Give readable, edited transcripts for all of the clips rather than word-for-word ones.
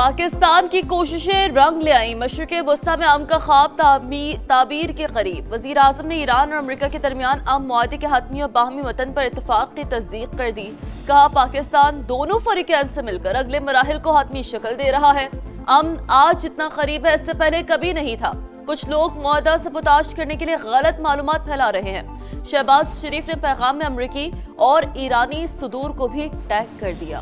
पाकिस्तान की कोशिशें रंग ले आई। मशरिक़ वस्ता में अमन का ख्वाब ताबीर के करीब। वज़ीर आज़म ने ईरान और अमेरिका के दरमियान अमन मुआहदे के हतमी और बाहमी मतन पर इत्तफाक की तस्दीक कर दी। कहा, पाकिस्तान दोनों फरीक़ैन से मिलकर अगले मराहिल को हतमी शक्ल दे रहा है। अमन आज जितना करीब है, इससे पहले कभी नहीं था। कुछ लोग मुआहदा सबूताज करने के लिए गलत मालूमात फैला रहे हैं। शहबाज शरीफ ने पैगाम में अमरीकी और ईरानी सदूर को भी टैग कर दिया।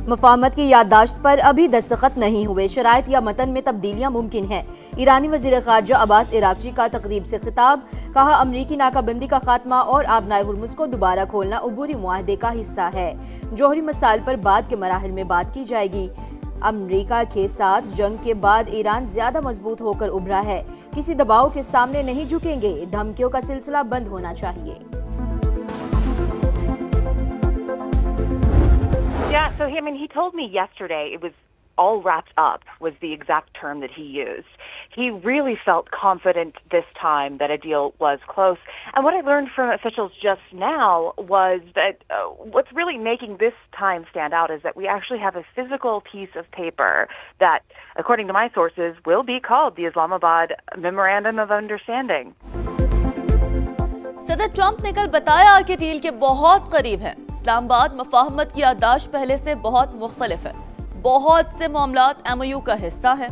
मुफाहमत की याददाश्त पर अभी दस्तखत नहीं हुए, शराइत या मतन में तब्दीलियां मुमकिन हैं। ईरानी वज़ीर ख़ारजा अब्बास इराक़ची का तकरीब से खिताब। कहा, अमरीकी नाकाबंदी का खात्मा और आबनाए हुर्मुज़ को दोबारा खोलना अबूरी मुआहदे का हिस्सा है। जौहरी मसाइल पर बाद के मराहिल में बात की जाएगी। अमरीका के साथ जंग के बाद ईरान ज्यादा मजबूत होकर उभरा है। किसी दबाव के सामने नहीं झुकेंगे। धमकियों का सिलसिला बंद होना चाहिए। Yeah, so he told me yesterday it was all wrapped up, was the exact term that he used. He really felt confident this time that a deal was close. And what I learned from officials just now was that what's really making this time stand out is that we actually have a physical piece of paper that, according to my sources, will be called the Islamabad Memorandum of Understanding. सदर Trump ने कल बताया कि deal के बहुत करीब है। इस्लामाबाद मुफाहमत की याददाश्त पहले से बहुत मुख्तलिफ है। बहुत से मामलात MOU का हिस्सा है।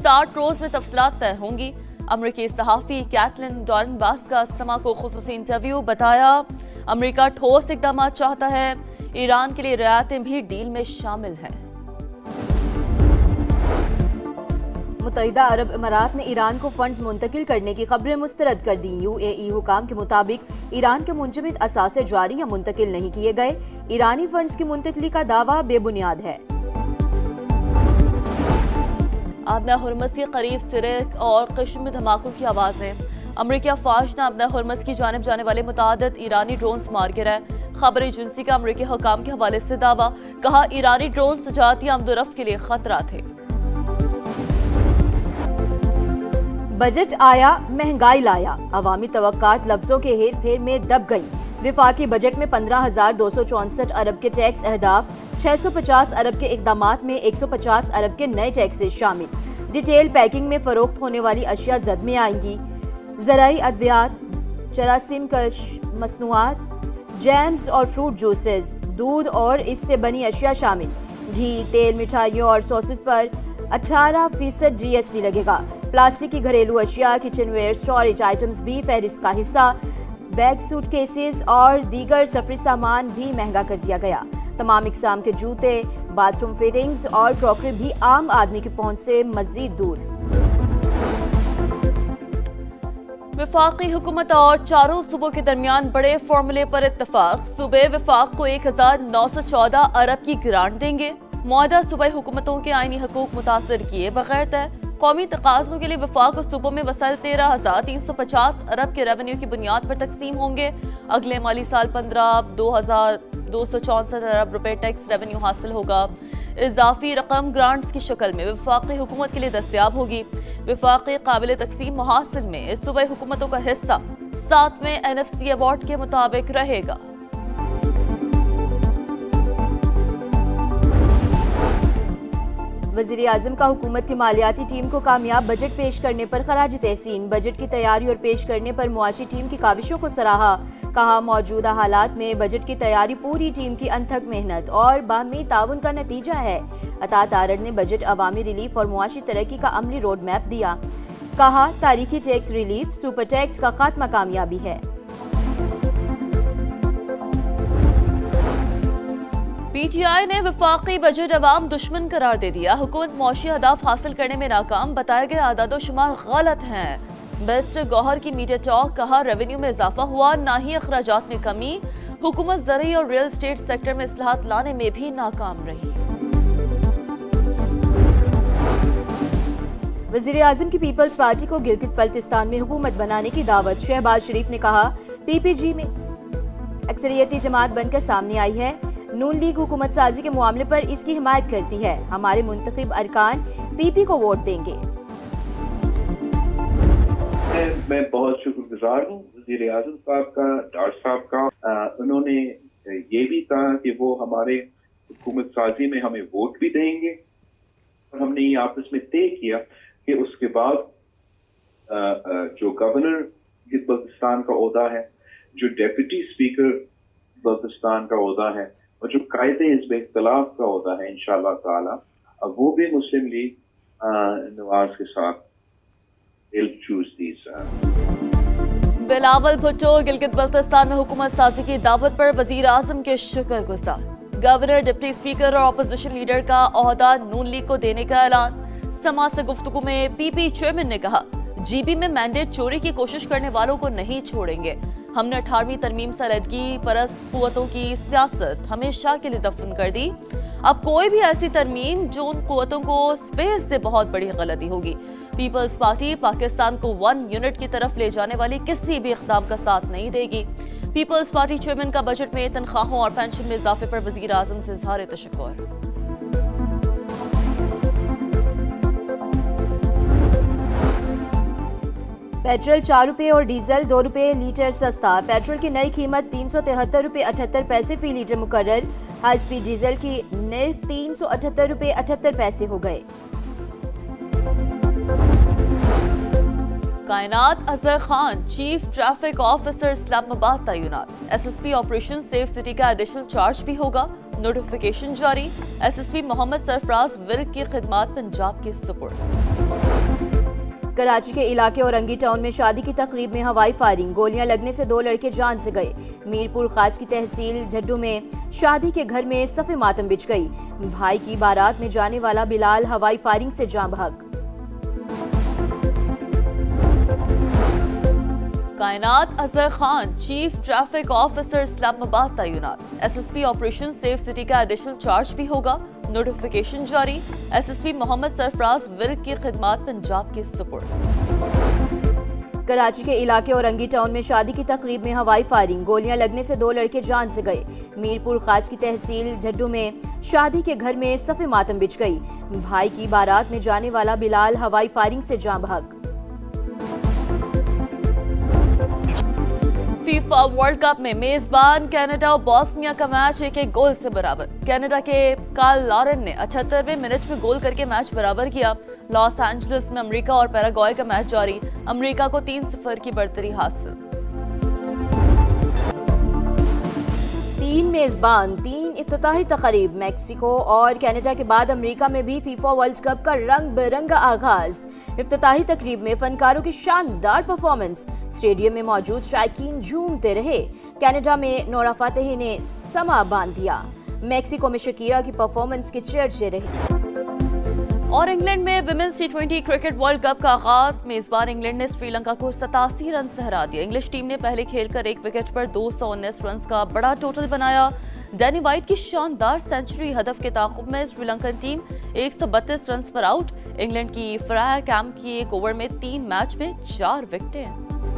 60 रोज में तफसीलात तय होंगी। अमरीकी सहाफ़ी कैथलीन डॉर्नबास का समा को खुसूसी इंटरव्यू। बताया, अमरीका ठोस इक़दाम चाहता है। ईरान के लिए रियायतें भी डील में शामिल हैं। मुत्तहिदा अरब इमारात ने ईरान को फंड्स मुंतकिल करने की खबरें मुस्तरद कर दी। UAE हुकाम के मुताबिक ईरान के मुंजमद असासे जारी या मुंतकिल नहीं किए गए। ईरानी फंड्स की मुंतकिली का दावा बेबुनियाद है। आबना हुर्मुज़ के करीब सिरक और कश्म में धमाकों की आवाजें। अमरीकी अफवाज ने आबना हुर्मुज़ की जानिब जाने वाले मुतादिद ईरानी ड्रोन्स मार गिराए। खबर एजेंसी का अमरीकी हुकाम के हवाले से दावा। कहा, ईरानी ड्रोन्स जाती आमदोरफ्त के लिए खतरा थे। बजट आया, महंगाई लाया, अवामी तवक्कात लफ्जों के हेर फेर में दब गई। विफाकी बजट में 15,264 अरब के टैक्स अहदाफ, 650 अरब के इकदामात में 150 अरब के नए टैक्सेस शामिल। डिटेल पैकिंग में फरोख्त होने वाली अशिया जद में आएंगी। ज़राई अद्वियात, जरासीम कश मसनूआत, जैम्स और फ्रूट जूसेस, दूध और इससे बनी अशिया शामिल। घी, तेल, मिठाइयों और सॉसेस पर 18% GST लगेगा। प्लास्टिक की घरेलू अशिया, किचनवेयर, स्टोरेज आइटम्स भी फहरिस्त का हिस्सा। बैग, सूटकेसेस और दीगर सफरी सामान भी महंगा कर दिया गया। तमाम इकसाम के जूते, बाथरूम फिटिंग्स और क्रॉकरी भी आम आदमी की पहुंच से मजीद दूर। वफाकी हुकूमत और चारों सूबों के दरमियान बड़े फॉर्मूले पर इत्तफाक। सूबे वफाक को 1914 अरब की ग्रांट देंगे। मुआहदा सूबाई हुकूमतों के आईनी हकूक मुतासर किए बगैर तय। कौमी तकाज़ों के लिए वफाक और सूबों में वसाइल 13,350 अरब के रेवेन्यू की बुनियाद पर तकसीम होंगे। अगले माली साल 15,264 अरब रुपए टैक्स रेवेन्यू हासिल होगा। इजाफी रकम ग्रांट्स की शक्ल में वफाकी हुकूमत के लिए दस्तयाब होगी। वफाकी काबिल तकसीम मुहासिल में सूबाई हुकूमतों का हिस्सा 7वें NFC अवार्ड के मुताबिक रहेगा। वज़ीर आज़म का हुकूमत की मालियाती टीम को कामयाब बजट पेश करने पर खराज तहसीन। बजट की तैयारी और पेश करने पर मुआशी टीम की काविशों को सराहा। कहा, मौजूदा हालात में बजट की तैयारी पूरी टीम की अनथक मेहनत और बाहमी ताउन का नतीजा है। अतात आरड़ ने बजट अवामी रिलीफ और मुआशी तरक्की का अमली रोड मैप दिया। कहा, तारीखी टैक्स रिलीफ, सुपर टैक्स का खात्मा कामयाबी है। PTI ने वफाकी बजट अवाम दुश्मन करार दे दिया। हुकूमत मौशी अहदाफ हासिल करने में नाकाम। बताए गए आदादो शुमार गलत हैं। मिनिस्टर गौहर की मीडिया टॉक। कहा, रेवेन्यू में इजाफा हुआ, ना ही अखराजात में कमी। हुकूमत ज़रूरी और रियल एस्टेट सेक्टर में इस्लाहात लाने में भी नाकाम रही। वज़ीर आज़म की पीपल्स पार्टी को गिलगित बल्तिस्तान में हुकूमत बनाने की दावत। शहबाज शरीफ ने कहा, PPG में अक्सरियती जमात बनकर सामने आई है। नून लीग हुकूमत साजी के मामले पर इसकी हिमायत करती है। हमारे मुंतखब अरकान PP को वोट देंगे। मैं बहुत शुक्रगुजार हूँ वज़ीर आज़म साहब का, डार साहब का। उन्होंने ये भी कहा कि वो हमारे हुकूमत साजी में हमें वोट भी देंगे, और हमने ये आपस में तय किया कि उसके बाद जो गवर्नर बल्तिस्तान का ओहदा है, जो डेप्यूटी स्पीकर बल्तिस्तान का ओहदा है, और जो कायदे हिज़्ब इख्तिलाफ का ओहदा है इंशाअल्लाह ताला, अब वो भी मुस्लिम लीग नवाज के साथ चूज दीज। बिलावल भुट्टो गिलगित बल्तिस्तान में हुकूमत साजी की दावत पर वजीर आजम के शुक्रगुजार। गवर्नर, डिप्टी स्पीकर और अपोजिशन लीडर का ओहदा नून लीग को देने का ऐलान। समाज से गुफ्तगू में पीपी चेयरमैन ने कहा, जीबी में मैंडेट चोरी की कोशिश करने वालों को नहीं छोड़ेंगे। हमने 18वीं तरमीम से अलहदगी परस्त कुव्वतों की सियासत हमेशा के लिए दफन कर दी। अब कोई भी ऐसी तरमीम जो उन कुव्वतों को स्पेस से बहुत बड़ी गलती होगी। पीपल्स पार्टी पाकिस्तान को 1 यूनिट की तरफ ले जाने वाली किसी भी इक़दाम का साथ नहीं देगी। पीपल्स पार्टी चेयरमैन का बजट में तनख्वाहों और पेंशन में इजाफे पर वज़ीर आज़म से इज़हार तशक्कुर। पेट्रोल 4 रुपये और डीजल 2 रुपये लीटर सस्ता। पेट्रोल की नई कीमत 373 रुपये 78 पैसे फी लीटर मुकर्रर। हाई स्पीड डीजल की निर्ख 378 रुपये 78 पैसे हो गए। कायनात Azhar Khan chief traffic officer Islamabad तैनात। एसएसपी ऑपरेशन सेफ सिटी का एडिशनल चार्ज भी होगा, नोटिफिकेशन जारी। एसएसपी मोहम्मद सरफराज विर्क की खिदमात पंजाब के सुपुर्द। कराची के इलाके औरंगी टाउन में शादी की तकरीब में हवाई फायरिंग, गोलियां लगने से 2 लड़के जान से गए। मीरपुर खास की तहसील झड्डू में शादी के घर में सफ़े मातम बिछ गई। भाई की बारात में जाने वाला बिलाल हवाई फायरिंग से जान बहक। कायनात Azhar Khan chief traffic officer Islamabad तैनात। एसएसपी ऑपरेशन सेफ सिटी का एडिशनल चार्ज भी होगा, नोटिफिकेशन जारी। एसएसपी मोहम्मद सरफराज विर्क की खिदमात पंजाब के सुपुर्द। कराची के इलाके औरंगी टाउन में शादी की तकरीब में हवाई फायरिंग, गोलियां लगने से 2 लड़के जान से गए। मीरपुर खास की तहसील झड्डू में शादी के घर में सफ़े मातम बिछ गई। भाई की बारात में जाने वाला बिलाल हवाई फायरिंग से जान बहक। फीफा वर्ल्ड कप में मेजबान कनाडा और बॉस्निया का मैच 1-1 गोल से बराबर। कनाडा के कार्ल लॉरेन ने 78वें मिनट में गोल करके मैच बराबर किया। लॉस एंजलिस में अमेरिका और पैराग्वे का मैच जारी। अमेरिका को 3-0 की बढ़तरी हासिल। 3 मेजबान 3 इफ्तिताही तकरीब। मैक्सिको और कनाडा के बाद अमेरिका में भी फीफा वर्ल्ड कप का रंग बिरंगा आगाज। इफ्तिताही तकरीब में फनकारों की शानदार परफॉर्मेंस, स्टेडियम में मौजूद शायकीन झूमते रहे। कनाडा में नोरा फातेही ने समा बांध दिया। मैक्सिको में शकीरा की परफॉर्मेंस के चर्चे रहे। और इंग्लैंड में women's T20 cricket world cup का आगाज। मेजबान इंग्लैंड ने श्रीलंका को 87 रन से हरा दिया। इंग्लिश टीम ने पहले खेलकर 1 विकेट पर 219 रन का बड़ा टोटल बनाया। डैनी वाइट की शानदार सेंचुरी हदफ के ताक़ुब में श्रीलंकन टीम 132 रन पर आउट। इंग्लैंड की फराह कैम्प की 1 ओवर में 3 मैच में 4 विकेटें।